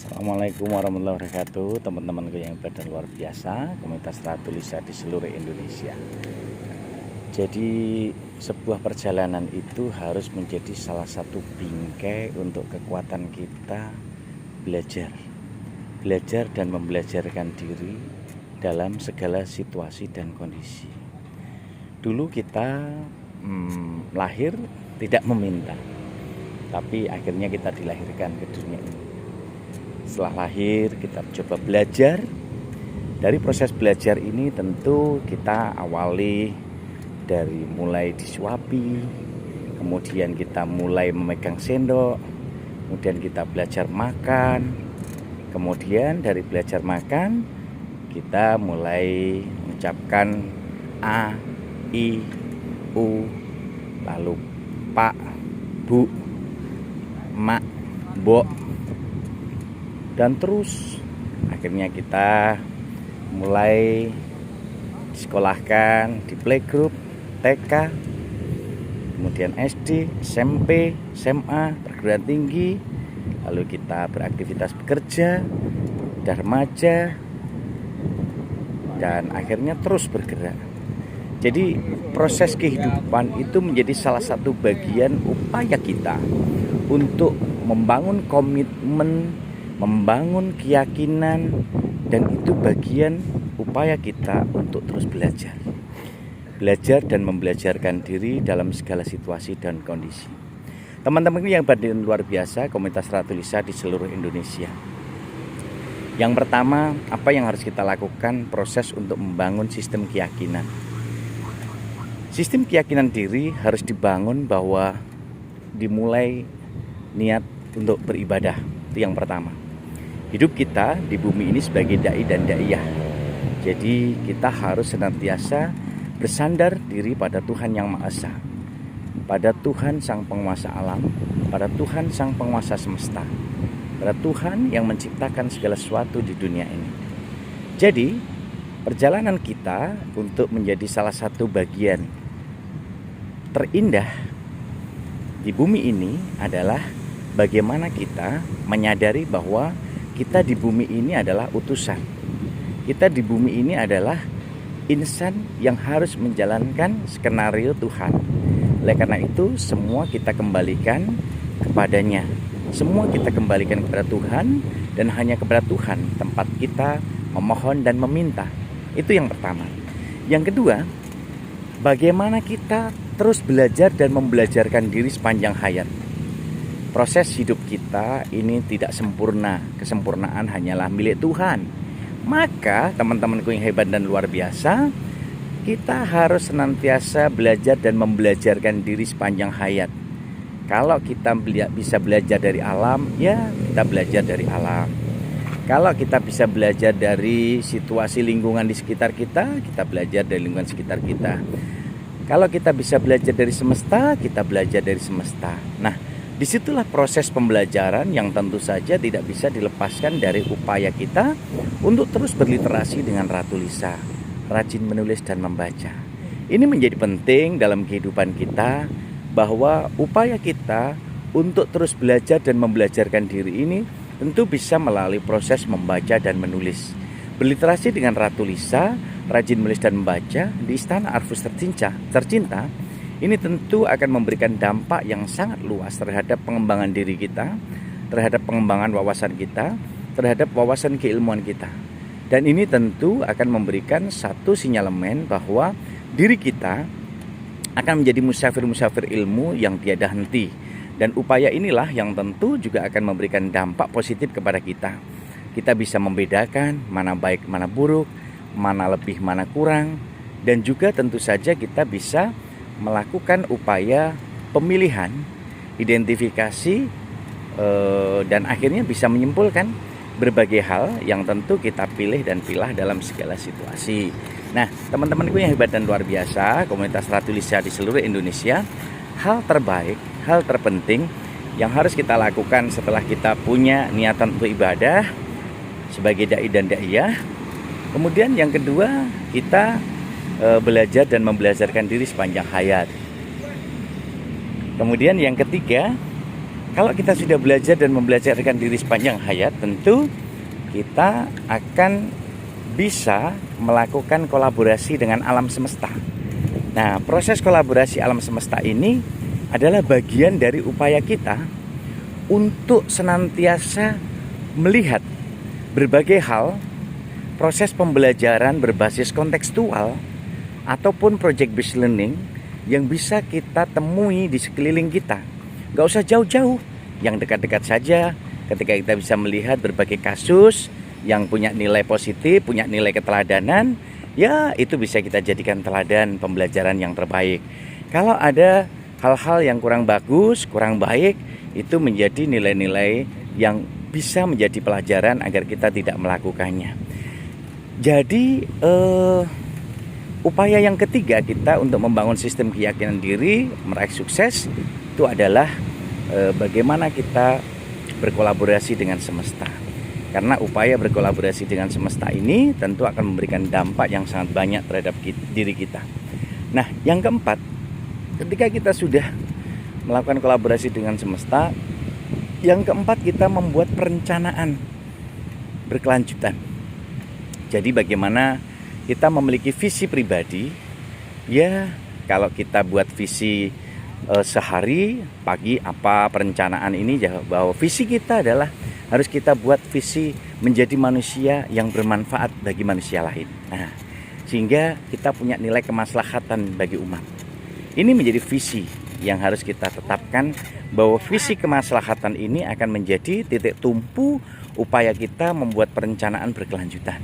Assalamualaikum warahmatullahi wabarakatuh, teman-temanku yang hebat dan luar biasa, komunitas Ratu Lisa di seluruh Indonesia. Jadi sebuah perjalanan itu harus menjadi salah satu bingkai untuk kekuatan kita belajar dan membelajarkan diri dalam segala situasi dan kondisi. Dulu kita lahir tidak meminta, tapi akhirnya kita dilahirkan ke dunia ini. Setelah lahir kita coba belajar. Dari proses belajar ini tentu kita awali dari mulai disuapi, kemudian kita mulai memegang sendok, kemudian kita belajar makan, kemudian dari belajar makan kita mulai mengucapkan A, I, U, lalu Pak, Bu, Mak, Mbok, dan terus akhirnya kita mulai disekolahkan di playgroup, TK, kemudian SD, SMP, SMA, perguruan tinggi, lalu kita beraktivitas bekerja, remaja, dan akhirnya terus bergerak. Jadi proses kehidupan itu menjadi salah satu bagian upaya kita untuk membangun komitmen, membangun keyakinan, dan itu bagian upaya kita untuk terus belajar dan membelajarkan diri dalam segala situasi dan kondisi. Teman-teman yang luar biasa, komunitas Ratu Lisa di seluruh Indonesia. Yang pertama, apa yang harus kita lakukan? Proses untuk membangun sistem keyakinan. Sistem keyakinan diri harus dibangun bahwa dimulai niat untuk beribadah. Itu yang pertama. Hidup kita di bumi ini sebagai dai dan daiyah. Jadi kita harus senantiasa bersandar diri pada Tuhan Yang Maha Esa, pada Tuhan Sang Penguasa alam, pada Tuhan Sang Penguasa semesta, pada Tuhan yang menciptakan segala sesuatu di dunia ini. Jadi perjalanan kita untuk menjadi salah satu bagian terindah di bumi ini adalah bagaimana kita menyadari bahwa kita di bumi ini adalah utusan. Kita di bumi ini adalah insan yang harus menjalankan skenario Tuhan. Oleh karena itu, semua kita kembalikan kepadanya. Semua kita kembalikan kepada Tuhan, dan hanya kepada Tuhan tempat kita memohon dan meminta. Itu yang pertama. Yang kedua, bagaimana kita terus belajar dan membelajarkan diri sepanjang hayat. Proses hidup kita ini tidak sempurna. Kesempurnaan hanyalah milik Tuhan. Maka teman-temanku yang hebat dan luar biasa, kita harus senantiasa belajar dan membelajarkan diri sepanjang hayat. Kalau kita bisa belajar dari alam, ya kita belajar dari alam. Kalau kita bisa belajar dari situasi lingkungan di sekitar kita, kita belajar dari lingkungan sekitar kita. Kalau kita bisa belajar dari semesta, kita belajar dari semesta. Nah, disitulah proses pembelajaran yang tentu saja tidak bisa dilepaskan dari upaya kita untuk terus berliterasi dengan Ratu Lisa, rajin menulis dan membaca. Ini menjadi penting dalam kehidupan kita, bahwa upaya kita untuk terus belajar dan membelajarkan diri ini tentu bisa melalui proses membaca dan menulis. Berliterasi dengan Ratu Lisa, rajin menulis dan membaca di Istana Arfus tercinta, ini tentu akan memberikan dampak yang sangat luas terhadap pengembangan diri kita, terhadap pengembangan wawasan kita, terhadap wawasan keilmuan kita. Dan ini tentu akan memberikan satu sinyalemen bahwa diri kita akan menjadi musafir-musafir ilmu yang tiada henti. Dan upaya inilah yang tentu juga akan memberikan dampak positif kepada kita. Kita bisa membedakan mana baik, mana buruk, mana lebih, mana kurang. Dan juga tentu saja kita bisa melakukan upaya pemilihan, identifikasi, dan akhirnya bisa menyimpulkan berbagai hal yang tentu kita pilih dan pilah dalam segala situasi. Nah, teman-temanku yang hebat dan luar biasa, komunitas Ratu Lisa di seluruh Indonesia, hal terbaik, hal terpenting yang harus kita lakukan setelah kita punya niatan untuk ibadah sebagai dai dan daiyah. Kemudian yang kedua, kita belajar dan membelajarkan diri sepanjang hayat. Kemudian yang ketiga, Kalau kita sudah belajar dan membelajarkan diri sepanjang hayat, tentu kita akan bisa melakukan kolaborasi dengan alam semesta. Nah, proses kolaborasi alam semesta ini adalah bagian dari upaya kita untuk senantiasa melihat berbagai hal, proses pembelajaran berbasis kontekstual ataupun project based learning yang bisa kita temui di sekeliling kita. Gak usah jauh-jauh, yang dekat-dekat saja. Ketika kita bisa melihat berbagai kasus yang punya nilai positif, punya nilai keteladanan, ya itu bisa kita jadikan teladan pembelajaran yang terbaik. Kalau ada hal-hal yang kurang bagus, kurang baik, itu menjadi nilai-nilai yang bisa menjadi pelajaran agar kita tidak melakukannya. Jadi upaya yang ketiga kita untuk membangun sistem keyakinan diri, meraih sukses, itu adalah bagaimana kita berkolaborasi dengan semesta. Karena upaya berkolaborasi dengan semesta ini tentu akan memberikan dampak yang sangat banyak terhadap diri kita. Nah, yang keempat, ketika kita sudah melakukan kolaborasi dengan semesta, yang keempat kita membuat perencanaan berkelanjutan. Jadi bagaimana kita memiliki visi pribadi, ya kalau kita buat visi sehari, pagi apa perencanaan ini, bahwa visi kita adalah harus kita buat visi menjadi manusia yang bermanfaat bagi manusia lain. Nah, sehingga kita punya nilai kemaslahatan bagi umat. Ini menjadi visi yang harus kita tetapkan, bahwa visi kemaslahatan ini akan menjadi titik tumpu upaya kita membuat perencanaan berkelanjutan.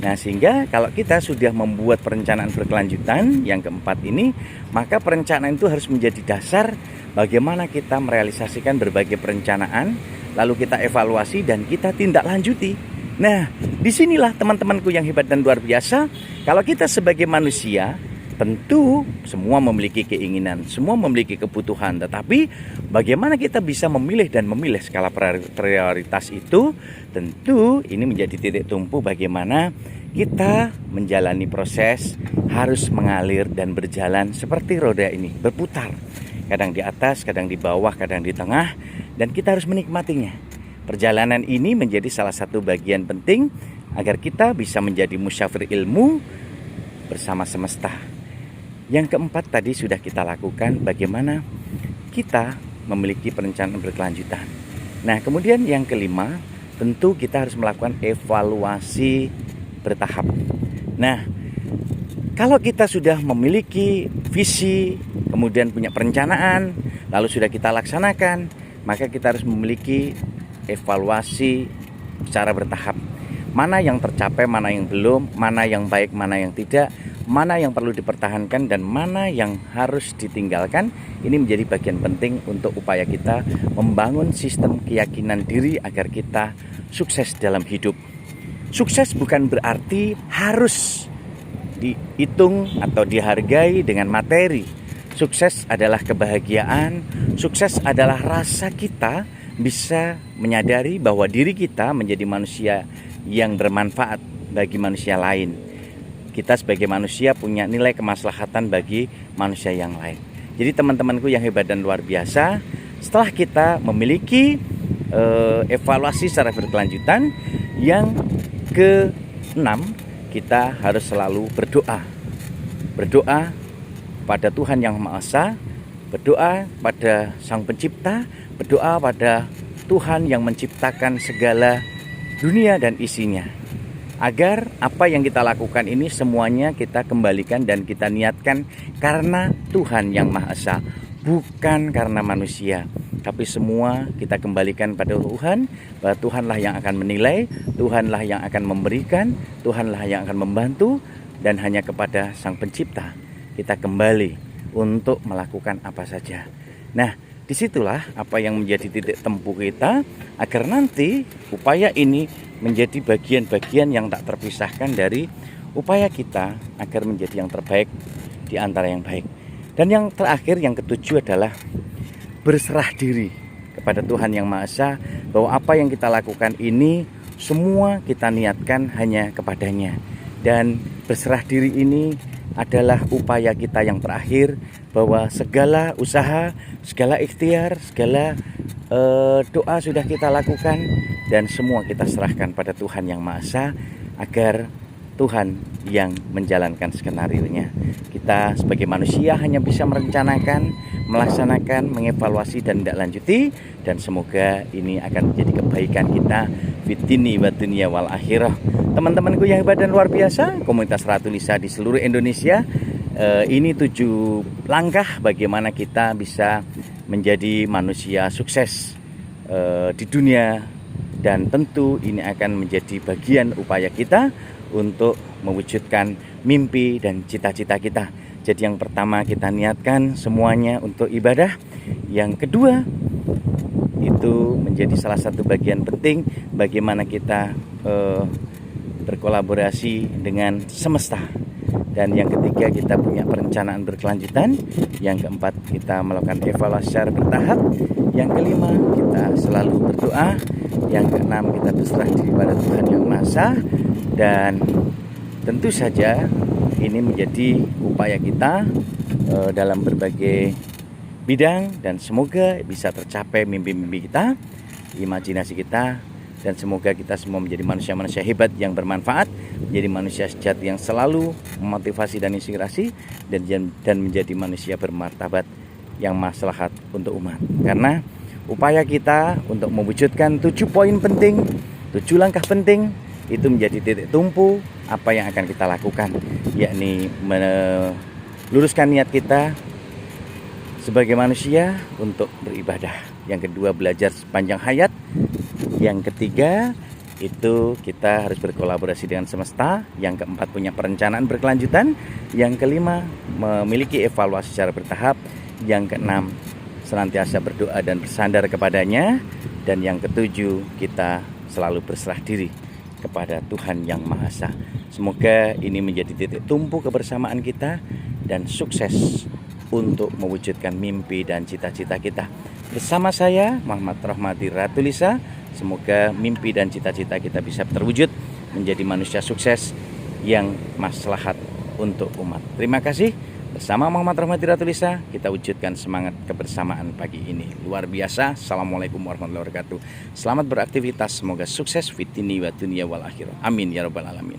Nah, sehingga kalau kita sudah membuat perencanaan berkelanjutan yang keempat ini, maka perencanaan itu harus menjadi dasar bagaimana kita merealisasikan berbagai perencanaan, lalu kita evaluasi dan kita tindak lanjuti. Nah, disinilah teman-temanku yang hebat dan luar biasa, kalau kita sebagai manusia, tentu semua memiliki keinginan, semua memiliki kebutuhan, tetapi bagaimana kita bisa memilih dan memilih skala prioritas itu, tentu ini menjadi titik tumpu bagaimana kita menjalani proses harus mengalir dan berjalan seperti roda ini, berputar. Kadang di atas, kadang di bawah, kadang di tengah, dan kita harus menikmatinya. Perjalanan ini menjadi salah satu bagian penting agar kita bisa menjadi musyafir ilmu bersama semesta. Yang keempat tadi sudah kita lakukan, bagaimana kita memiliki perencanaan berkelanjutan. Nah, kemudian yang kelima, tentu kita harus melakukan evaluasi bertahap. Nah, kalau kita sudah memiliki visi, kemudian punya perencanaan, lalu sudah kita laksanakan, maka kita harus memiliki evaluasi secara bertahap. Mana yang tercapai, mana yang belum, mana yang baik, mana yang tidak, mana yang perlu dipertahankan dan mana yang harus ditinggalkan. Ini menjadi bagian penting untuk upaya kita membangun sistem keyakinan diri agar kita sukses dalam hidup. Sukses bukan berarti harus dihitung atau dihargai dengan materi. Sukses adalah kebahagiaan, sukses adalah rasa kita bisa menyadari bahwa diri kita menjadi manusia yang bermanfaat bagi manusia lain. Kita sebagai manusia punya nilai kemaslahatan bagi manusia yang lain. Jadi teman-temanku yang hebat dan luar biasa, setelah kita memiliki evaluasi secara berkelanjutan, yang keenam, kita harus selalu berdoa. Berdoa pada Tuhan Yang Maha Esa, berdoa pada Sang Pencipta, berdoa pada Tuhan yang menciptakan segala dunia dan isinya, agar apa yang kita lakukan ini semuanya kita kembalikan dan kita niatkan karena Tuhan Yang Maha Esa, bukan karena manusia. Tapi semua kita kembalikan pada Tuhan, bahwa Tuhanlah yang akan menilai, Tuhanlah yang akan memberikan, Tuhanlah yang akan membantu, dan hanya kepada Sang Pencipta kita kembali untuk melakukan apa saja. Nah, disitulah apa yang menjadi titik tempuh kita agar nanti upaya ini menjadi bagian-bagian yang tak terpisahkan dari upaya kita agar menjadi yang terbaik di antara yang baik. Dan yang terakhir, yang ketujuh adalah berserah diri kepada Tuhan Yang Maha Esa, bahwa apa yang kita lakukan ini semua kita niatkan hanya kepadanya. Dan berserah diri ini adalah upaya kita yang terakhir, bahwa segala usaha, segala ikhtiar, segala doa sudah kita lakukan, dan semua kita serahkan pada Tuhan Yang Maha Esa, agar Tuhan yang menjalankan skenario-nya. Kita sebagai manusia hanya bisa merencanakan, melaksanakan, mengevaluasi, dan tidak lanjuti. Dan semoga ini akan menjadi kebaikan kita fitini wa dunia wal akhirah. Teman-temanku yang hebat dan luar biasa, komunitas Ratu Lisa di seluruh Indonesia, ini 7 langkah bagaimana kita bisa menjadi manusia sukses di dunia. Dan tentu ini akan menjadi bagian upaya kita untuk mewujudkan mimpi dan cita-cita kita. Jadi yang pertama, kita niatkan semuanya untuk ibadah. Yang kedua, itu menjadi salah satu bagian penting bagaimana kita berkolaborasi dengan semesta. Dan yang ketiga, kita punya perencanaan berkelanjutan. Yang keempat, kita melakukan evaluasi secara bertahap. Yang kelima, kita selalu berdoa. Yang keenam, kita berserah diri pada Tuhan Yang Maha Esa. Dan tentu saja ini menjadi upaya kita dalam berbagai bidang, dan semoga bisa tercapai mimpi-mimpi kita, imajinasi kita, dan semoga kita semua menjadi manusia-manusia hebat yang bermanfaat, menjadi manusia sejati yang selalu memotivasi dan inspirasi, dan menjadi manusia bermartabat yang maslahat untuk umat. Karena upaya kita untuk mewujudkan 7 poin penting, 7 langkah penting, itu menjadi titik tumpu apa yang akan kita lakukan, yakni meluruskan niat kita sebagai manusia untuk beribadah. Yang kedua, belajar sepanjang hayat. Yang ketiga, itu kita harus berkolaborasi dengan semesta. Yang keempat, punya perencanaan berkelanjutan. Yang kelima, memiliki evaluasi secara bertahap. Yang keenam, senantiasa berdoa dan bersandar kepadanya. Dan yang ketujuh, kita selalu berserah diri kepada Tuhan Yang Maha Esa. Semoga ini menjadi titik tumpu kebersamaan kita dan sukses untuk mewujudkan mimpi dan cita-cita kita. Bersama saya, Muhammad Rahmadi Ratu Lisa, semoga mimpi dan cita-cita kita bisa terwujud menjadi manusia sukses yang maslahat untuk umat. Terima kasih. Bersama Muhammad Rahmadi Ratu Lisa, kita wujudkan semangat kebersamaan pagi ini. Luar biasa. Assalamualaikum warahmatullahi wabarakatuh. Selamat beraktivitas. Semoga sukses fitini wa dunia wal akhirah. Amin ya rabbal alamin.